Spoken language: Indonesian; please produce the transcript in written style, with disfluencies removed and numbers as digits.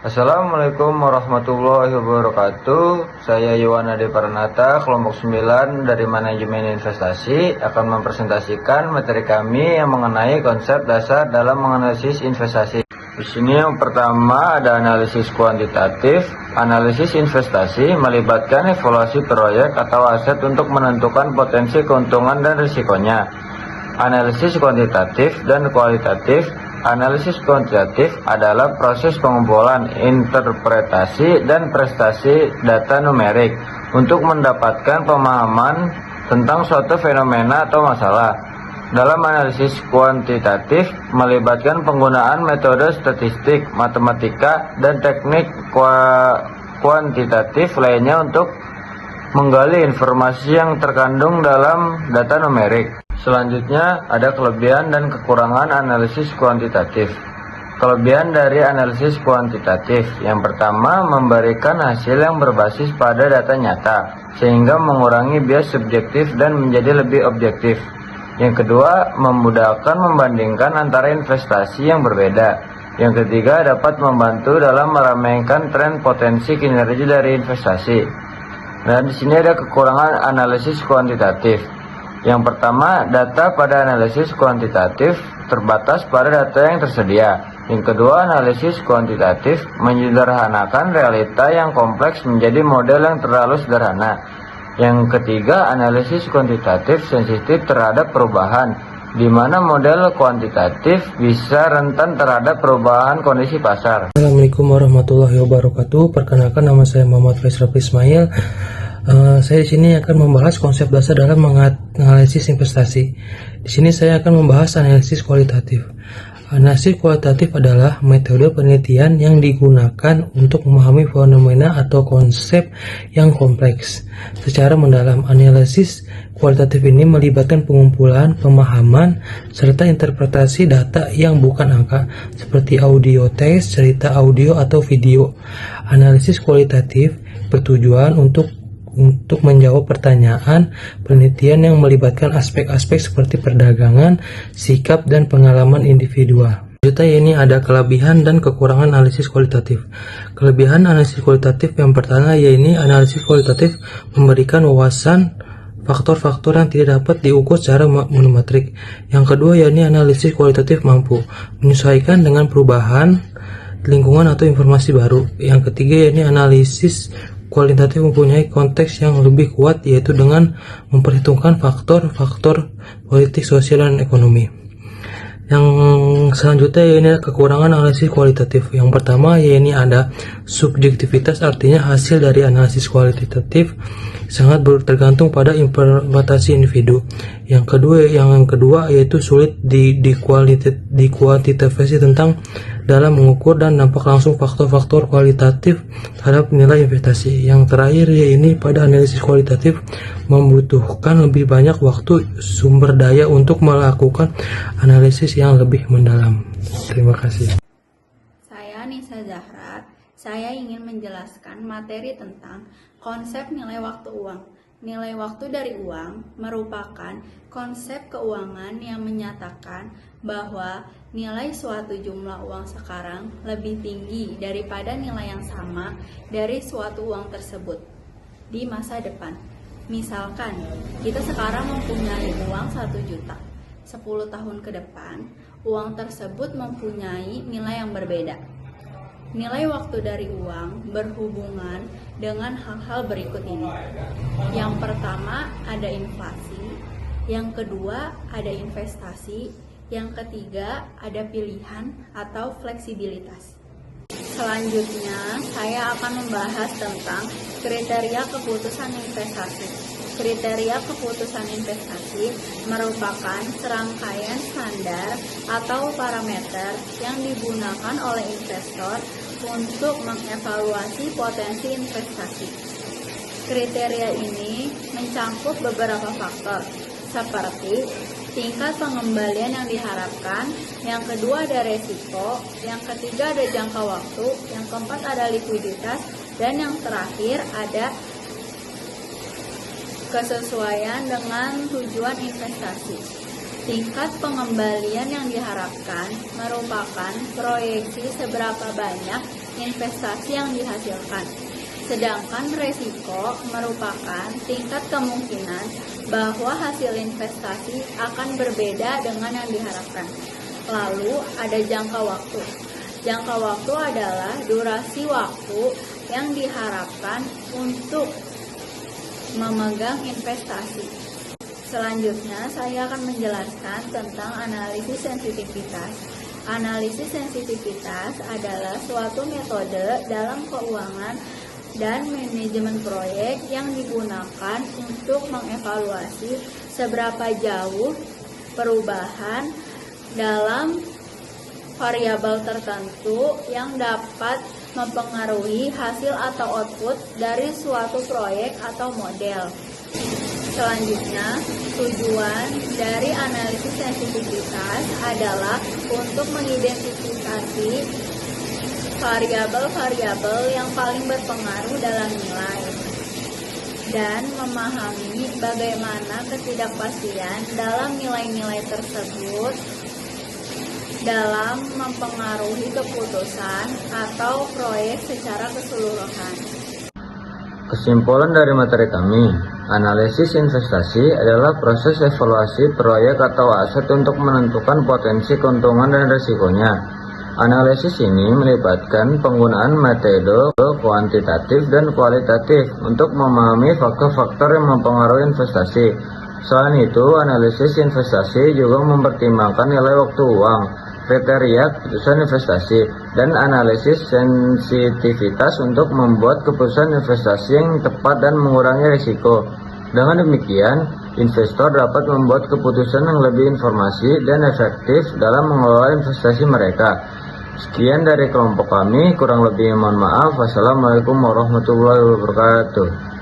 Assalamualaikum warahmatullahi wabarakatuh. Saya Yuwana De Paranata, kelompok 9 dari Manajemen Investasi akan mempresentasikan materi kami yang mengenai konsep dasar dalam menganalisis investasi. Di sini yang pertama ada analisis kuantitatif. Analisis investasi melibatkan evaluasi proyek atau aset untuk menentukan potensi keuntungan dan risikonya. Analisis kuantitatif dan kualitatif. Analisis kuantitatif adalah proses pengumpulan, interpretasi, dan prestasi data numerik untuk mendapatkan pemahaman tentang suatu fenomena atau masalah. Dalam analisis kuantitatif melibatkan penggunaan metode statistik, matematika, dan teknik kuantitatif lainnya untuk menggali informasi yang terkandung dalam data numerik. Selanjutnya ada kelebihan dan kekurangan analisis kuantitatif. Kelebihan dari analisis kuantitatif yang pertama memberikan hasil yang berbasis pada data nyata sehingga mengurangi bias subjektif dan menjadi lebih objektif. Yang kedua, memudahkan membandingkan antara investasi yang berbeda. Yang ketiga, dapat membantu dalam meramaikan tren potensi kinerja dari investasi. Nah, di sini ada kekurangan analisis kuantitatif. Yang pertama, data pada analisis kuantitatif terbatas pada data yang tersedia. Yang kedua, analisis kuantitatif menyederhanakan realita yang kompleks menjadi model yang terlalu sederhana. Yang ketiga, analisis kuantitatif sensitif terhadap perubahan, di mana model kuantitatif bisa rentan terhadap perubahan kondisi pasar. Assalamualaikum warahmatullahi wabarakatuh. Perkenalkan, nama saya Muhammad Faisal Ismail. Saya di sini akan membahas konsep dasar dalam menganalisis investasi. Di sini saya akan membahas analisis kualitatif. Analisis kualitatif adalah metode penelitian yang digunakan untuk memahami fenomena atau konsep yang kompleks secara mendalam. Analisis kualitatif ini melibatkan pengumpulan, pemahaman, serta interpretasi data yang bukan angka, seperti audio teks, cerita audio, atau video. Analisis kualitatif bertujuan untuk menjawab pertanyaan penelitian yang melibatkan aspek-aspek seperti perdagangan, sikap, dan pengalaman individual. Selanjutnya ini ada kelebihan dan kekurangan analisis kualitatif. Kelebihan analisis kualitatif yang pertama yaitu analisis kualitatif memberikan wawasan faktor-faktor yang tidak dapat diukur secara monometrik. Yang kedua yaitu analisis kualitatif mampu menyesuaikan dengan perubahan lingkungan atau informasi baru. Yang ketiga yaitu analisis kualitatif mempunyai konteks yang lebih kuat, yaitu dengan memperhitungkan faktor-faktor politik, sosial, dan ekonomi. Yang selanjutnya ini kekurangan analisis kualitatif. Yang pertama yaitu ada subjektivitas, artinya hasil dari analisis kualitatif sangat tergantung pada interpretasi individu. Yang kedua yaitu sulit dikuantifikasi tentang dalam mengukur dan dampak langsung faktor-faktor kualitatif terhadap nilai investasi. Yang terakhir yaitu pada analisis kualitatif membutuhkan lebih banyak waktu, sumber daya untuk melakukan analisis yang lebih mendalam. Terima kasih. Saya Nisa Zahra. Saya ingin menjelaskan materi tentang konsep nilai waktu uang. Nilai waktu dari uang merupakan konsep keuangan yang menyatakan bahwa nilai suatu jumlah uang sekarang lebih tinggi daripada nilai yang sama dari suatu uang tersebut di masa depan. Misalkan, kita sekarang mempunyai uang 1 juta. 10 tahun ke depan, uang tersebut mempunyai nilai yang berbeda. Nilai waktu dari uang berhubungan dengan hal-hal berikut ini. Yang pertama ada inflasi, yang kedua ada investasi, yang ketiga ada pilihan atau fleksibilitas. Selanjutnya saya akan membahas tentang kriteria keputusan investasi. Kriteria keputusan investasi merupakan serangkaian standar atau parameter yang digunakan oleh investor untuk mengevaluasi potensi investasi. Kriteria ini mencangkup beberapa faktor seperti tingkat pengembalian yang diharapkan, yang kedua ada resiko, yang ketiga ada jangka waktu, yang keempat ada likuiditas, dan yang terakhir ada kesesuaian dengan tujuan investasi. Tingkat pengembalian yang diharapkan merupakan proyeksi seberapa banyak investasi yang dihasilkan. Sedangkan resiko merupakan tingkat kemungkinan bahwa hasil investasi akan berbeda dengan yang diharapkan. Lalu ada jangka waktu. Jangka waktu adalah durasi waktu yang diharapkan untuk memegang investasi. Selanjutnya, saya akan menjelaskan tentang analisis sensitivitas. Analisis sensitivitas adalah suatu metode dalam keuangan dan manajemen proyek yang digunakan untuk mengevaluasi seberapa jauh perubahan dalam variabel tertentu yang dapat mempengaruhi hasil atau output dari suatu proyek atau model. Selanjutnya, tujuan dari analisis sensitivitas adalah untuk mengidentifikasi variabel-variabel yang paling berpengaruh dalam nilai dan memahami bagaimana ketidakpastian dalam nilai-nilai tersebut dalam mempengaruhi keputusan atau proyek secara keseluruhan. Kesimpulan dari materi kami, analisis investasi adalah proses evaluasi proyek atau aset untuk menentukan potensi keuntungan dan risikonya. Analisis ini melibatkan penggunaan metode kuantitatif dan kualitatif untuk memahami faktor-faktor yang mempengaruhi investasi. Selain itu, analisis investasi juga mempertimbangkan nilai waktu uang, kriteria keputusan investasi, dan analisis sensitivitas untuk membuat keputusan investasi yang tepat dan mengurangi risiko. Dengan demikian, investor dapat membuat keputusan yang lebih informasi dan efektif dalam mengelola investasi mereka. Sekian dari kelompok kami, kurang lebihnya mohon maaf. Wassalamualaikum warahmatullahi wabarakatuh.